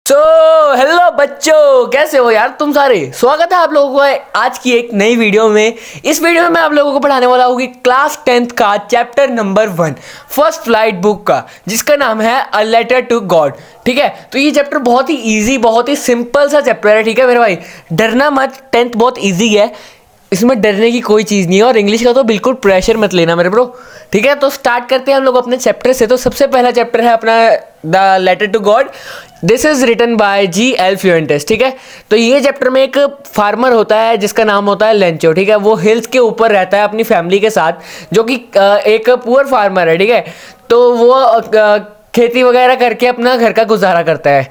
So hello बच्चों, कैसे हो यार तुम सारे। स्वागत है आप लोगों को आज की एक नई वीडियो में। इस वीडियो में मैं आप लोगों को पढ़ाने वाला हूँ कि क्लास 10th का chapter number 1 first flight book का, जिसका नाम है अ लेटर टू गॉड। ठीक है, तो ये चैप्टर बहुत ही इजी, बहुत ही सिंपल सा चैप्टर है। ठीक है मेरे भाई, डरना मत, 10th बहुत ईजी है, इसमें डरने की कोई चीज़ नहीं है। और इंग्लिश का तो बिल्कुल प्रेशर मत लेना मेरे ब्रो। ठीक है, तो स्टार्ट करते हैं हम लोग अपने चैप्टर से। तो सबसे पहला चैप्टर है अपना the letter to God. This is written by G.L. Fuentes. ठीक है, तो ये चैप्टर में एक फार्मर होता है जिसका नाम होता है लेंचो। ठीक है, वो हिल्स के ऊपर रहता है अपनी फैमिली के साथ, जो कि एक पुअर फार्मर है। ठीक है, तो वो खेती वगैरह करके अपना घर का गुजारा करता है।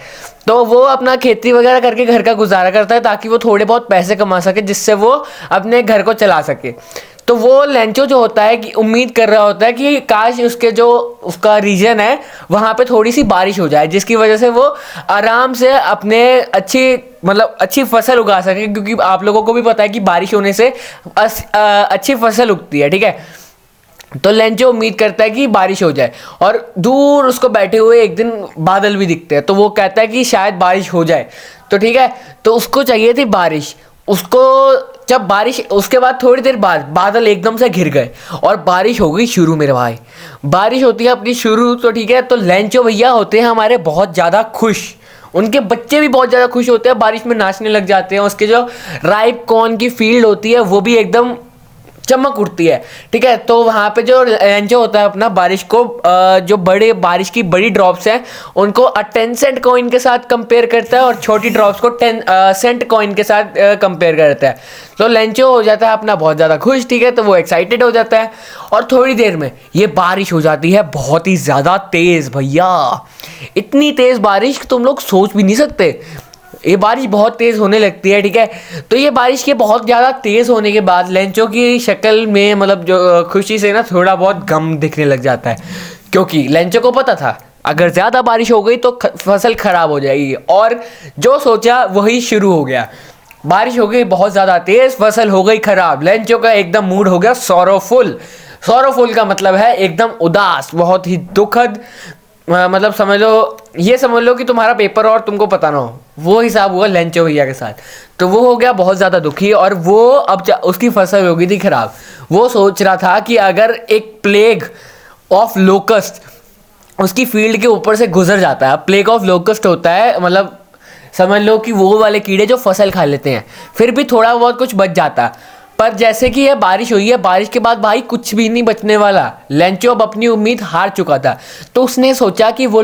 तो वो अपना खेती वगैरह करके घर का गुजारा करता है ताकि वो थोड़े बहुत पैसे कमा सके, जिससे वो अपने घर को चला सके। तो वो लेंचो जो होता है कि उम्मीद कर रहा होता है कि काश उसके जो उसका रीजन है वहाँ पे थोड़ी सी बारिश हो जाए, जिसकी वजह से वो आराम से अपने अच्छी फसल उगा सके, क्योंकि आप लोगों को भी पता है कि बारिश होने से अच्छी फसल उगती है। ठीक है, तो लेंचो उम्मीद करता है कि बारिश हो जाए, और दूर उसको बैठे हुए एक दिन बादल भी दिखते हैं। तो वो कहता है कि शायद बारिश हो जाए। तो ठीक है, तो उसको चाहिए थी बारिश। उसको जब बारिश, उसके बाद थोड़ी देर बाद बादल एकदम से घिर गए और बारिश हो गई शुरू। मेरे भाई, बारिश होती है अपनी शुरू। तो ठीक है, तो लेंचो भैया होते हैं हमारे बहुत ज़्यादा खुश। उनके बच्चे भी बहुत ज़्यादा खुश होते हैं, बारिश में नाचने लग जाते हैं। उसके जो राइप कॉर्न की फील्ड होती है वो भी एकदम चमक उठती है। ठीक है, तो वहाँ पे जो लेंचो होता है अपना बारिश को, जो बड़े बारिश की बड़ी ड्रॉप्स हैं उनको 10 सेंट कॉइन के साथ कंपेयर करता है, और छोटी ड्रॉप्स को 10 सेंट कॉइन के साथ कंपेयर करता है। तो लेंचो हो जाता है अपना बहुत ज़्यादा खुश। ठीक है, तो वो एक्साइटेड हो जाता है, और थोड़ी देर में ये बारिश हो जाती है बहुत ही ज़्यादा तेज़। भैया, इतनी तेज़ बारिश तुम लोग सोच भी नहीं सकते। ये बारिश बहुत तेज़ होने लगती है। ठीक है, तो ये बारिश के बहुत ज़्यादा तेज़ होने के बाद लेंचो की शक्ल में जो खुशी से ना थोड़ा बहुत गम दिखने लग जाता है, क्योंकि लेंचो को पता था अगर ज़्यादा बारिश हो गई तो फसल ख़राब हो जाएगी। और जो सोचा वही शुरू हो गया। बारिश हो गई बहुत ज़्यादा तेज़, फसल हो गई ख़राब। लेंचो का एकदम मूड हो गया सॉरोफुल। सॉरोफुल का मतलब है एकदम उदास, बहुत ही दुखद। समझ लो कि तुम्हारा पेपर और तुमको पता ना हो, वो हिसाब हुआ लेंचो भैया के साथ। तो वो हो गया बहुत ज़्यादा दुखी, और वो उसकी फसल हो गई थी खराब। वो सोच रहा था कि अगर एक प्लेग ऑफ लोकस्ट उसकी फील्ड के ऊपर से गुजर जाता है। प्लेग ऑफ लोकस्ट होता है, समझ लो कि वो वाले कीड़े जो फसल खा लेते हैं, फिर भी थोड़ा बहुत कुछ बच जाता। पर जैसे कि यह बारिश हुई है, बारिश के बाद भाई कुछ भी नहीं बचने वाला। लेंचो अब अपनी उम्मीद हार चुका था। तो उसने सोचा कि वो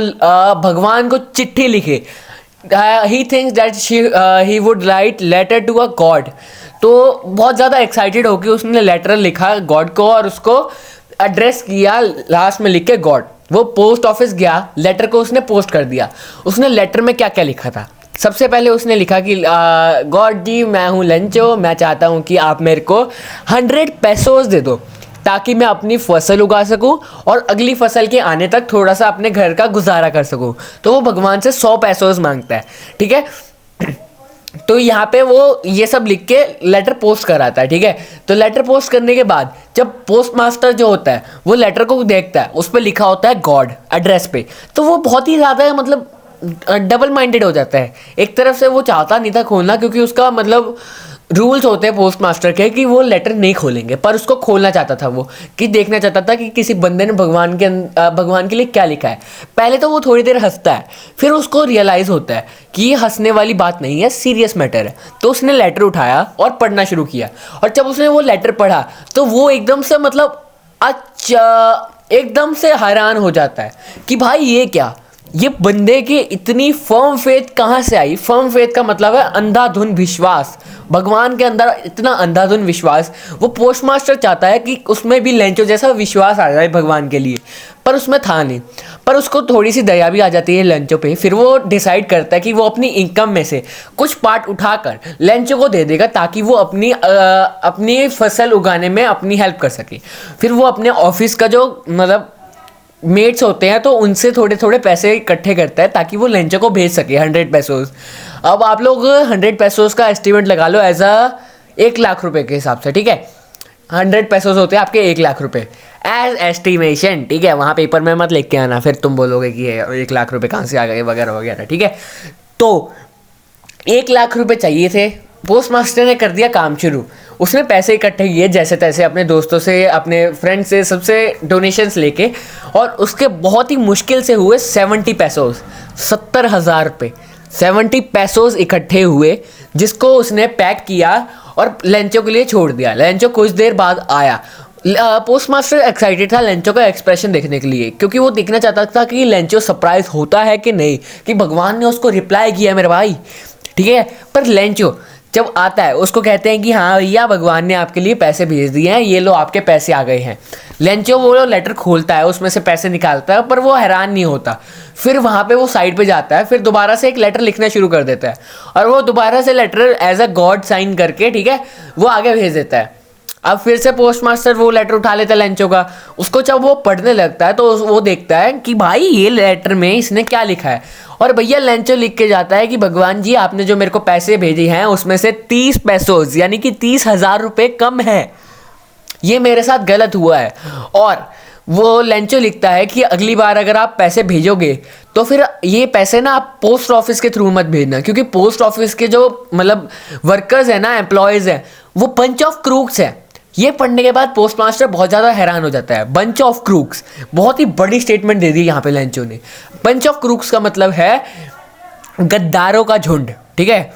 भगवान को चिट्ठी लिखे। He thinks that he would write letter to a God. तो बहुत ज़्यादा एक्साइटेड होकर उसने लेटर लिखा गॉड को, और उसको एड्रेस किया लास्ट में लिख के गॉड। वो पोस्ट ऑफिस गया, लेटर को उसने पोस्ट कर दिया। उसने लेटर में क्या क्या लिखा था? सबसे पहले उसने लिखा कि गॉड जी, मैं हूँ लेंचो, मैं चाहता हूँ कि आप मेरे को 100 पैसोस दे दो, ताकि मैं अपनी फसल उगा सकूं और अगली फसल के आने तक थोड़ा सा अपने घर का गुजारा कर सकूं। तो वो भगवान से 100 पैसोस मांगता है। ठीक है, तो यहाँ पे वो ये सब लिख के लेटर पोस्ट कराता है। ठीक है, तो लेटर पोस्ट करने के बाद जब पोस्ट मास्टर जो होता है वो लेटर को देखता है, उस पर लिखा होता है गॉड एड्रेस पे, तो वो बहुत ही ज़्यादा डबल माइंडेड हो जाता है। एक तरफ से वो चाहता नहीं था खोलना, क्योंकि उसका रूल्स होते हैं पोस्ट मास्टर के कि वो लेटर नहीं खोलेंगे, पर उसको खोलना चाहता था वो, कि देखना चाहता था कि किसी बंदे ने भगवान के लिए क्या लिखा है। पहले तो वो थोड़ी देर हंसता है, फिर उसको रियलाइज़ होता है कि ये हंसने वाली बात नहीं है, सीरियस मैटर है। तो उसने लेटर उठाया और पढ़ना शुरू किया, और जब उसने वो लेटर पढ़ा तो वो एकदम से हैरान हो जाता है कि भाई ये क्या, ये बंदे की इतनी फर्म फेथ कहाँ से आई। फर्म फेथ का मतलब है अंधाधुन विश्वास, भगवान के अंदर इतना अंधाधुन विश्वास। वो पोस्ट मास्टर चाहता है कि उसमें भी लेंचो जैसा विश्वास आ जाए भगवान के लिए, पर उसमें था नहीं। पर उसको थोड़ी सी दया भी आ जाती है लेंचो पे। फिर वो डिसाइड करता है कि वो अपनी इनकम में से कुछ पार्ट उठाकर लेंचो को दे देगा, ताकि वो अपनी फसल उगाने में अपनी हेल्प कर सके। फिर वो अपने ऑफिस का जो मेट्स होते हैं तो उनसे थोड़े थोड़े पैसे इकट्ठे करता है, ताकि वो लेंचो को भेज सके 100 पैसोस। अब आप लोग 100 पैसोस का एस्टिमेट लगा लो एज 1 लाख रुपए के हिसाब से। ठीक है, 100 पैसोस होते हैं आपके 1 लाख रुपए एज एस्टिमेशन। ठीक है, वहाँ पेपर में मत लिख के आना, फिर तुम बोलोगे कि 1 लाख रुपए कहाँ से आ गए वगैरह वगैरह। ठीक है, तो 1 लाख रुपए चाहिए थे। पोस्ट मास्टर ने कर दिया काम शुरू। उसने पैसे इकट्ठे किए जैसे तैसे, अपने दोस्तों से, अपने फ्रेंड से, सबसे डोनेशंस लेके, और उसके बहुत ही मुश्किल से हुए 70 पैसोज, 70,000 रुपये, 70 पैसोज इकट्ठे हुए, जिसको उसने पैक किया और लेंचो के लिए छोड़ दिया। लेंचो कुछ देर बाद आया। पोस्ट मास्टर एक्साइटेड था लेंचो का एक्सप्रेशन देखने के लिए, क्योंकि वो देखना चाहता था कि लेंचो सरप्राइज होता है कि नहीं, कि भगवान ने उसको रिप्लाई किया मेरे भाई, ठीक है। पर लेंचो जब आता है उसको कहते हैं कि हाँ भैया भगवान ने आपके लिए पैसे भेज दिए हैं, ये लो आपके पैसे आ गए हैं। लेंचो वो लेटर खोलता है, उसमें से पैसे निकालता है, पर वो हैरान नहीं होता। फिर वहाँ पे वो साइड पे जाता है, फिर दोबारा से एक लेटर लिखना शुरू कर देता है, और वो दोबारा से letter as a God sign करके, ठीक है, वो आगे भेज देता है। अब फिर से पोस्ट मास्टर वो लेटर उठा लेता है लेंचो का। उसको जब वो पढ़ने लगता है तो वो देखता है कि भाई ये लेटर में इसने क्या लिखा है, और भैया लेंचो लिख के जाता है कि भगवान जी आपने जो मेरे को पैसे भेजे हैं उसमें से 30 पैसोज यानी कि 30,000 रुपये कम है, ये मेरे साथ गलत हुआ है। और वो लेंचो लिखता है कि अगली बार अगर आप पैसे भेजोगे तो फिर ये पैसे ना आप पोस्ट ऑफिस के थ्रू मत भेजना, क्योंकि पोस्ट ऑफिस के जो मतलब वर्कर्स हैं ना, एम्प्लॉयज़ हैं, वो बंच ऑफ क्रूक्स हैं। ये पढ़ने के बाद पोस्ट मास्टर बहुत ज़्यादा हैरान हो जाता है। बंच ऑफ क्रूक्स, बहुत ही बड़ी स्टेटमेंट दे दी यहाँ पे लेंचो ने। बंच ऑफ क्रूक्स का मतलब है गद्दारों का झुंड, ठीक है,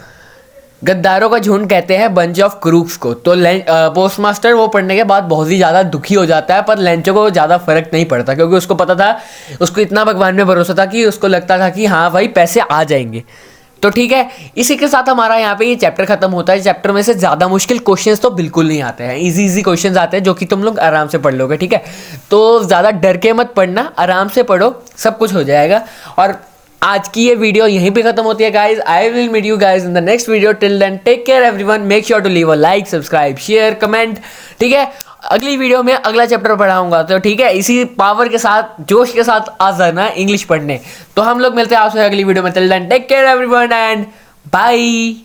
गद्दारों का झुंड कहते हैं बंच ऑफ क्रूक्स को। तो पोस्ट मास्टर वो पढ़ने के बाद बहुत ही ज़्यादा दुखी हो जाता है, पर लेंचो को ज़्यादा फर्क नहीं पड़ता, क्योंकि उसको पता था, उसको इतना भगवान में भरोसा था कि उसको लगता था कि हाँ भाई पैसे आ जाएंगे। तो ठीक है, इसी के साथ हमारा यहाँ पे ये चैप्टर खत्म होता है। चैप्टर में से ज़्यादा मुश्किल क्वेश्चंस तो बिल्कुल नहीं आते हैं, इजी क्वेश्चंस आते हैं जो कि तुम लोग आराम से पढ़ लोगे, ठीक है। तो ज़्यादा डर के मत पढ़ना, आराम से पढ़ो, सब कुछ हो जाएगा। और आज की ये वीडियो यहीं पे खत्म होती है guys. I will meet you guys in the next video. Till then take care everyone, make sure to leave a like, subscribe, share, comment, ठीक है। अगली वीडियो में अगला चैप्टर पढ़ाऊंगा, तो ठीक है, इसी पावर के साथ, जोश के साथ आ जाना इंग्लिश पढ़ने। तो हम लोग मिलते हैं आपसे अगली वीडियो में। Till then take care everyone and bye.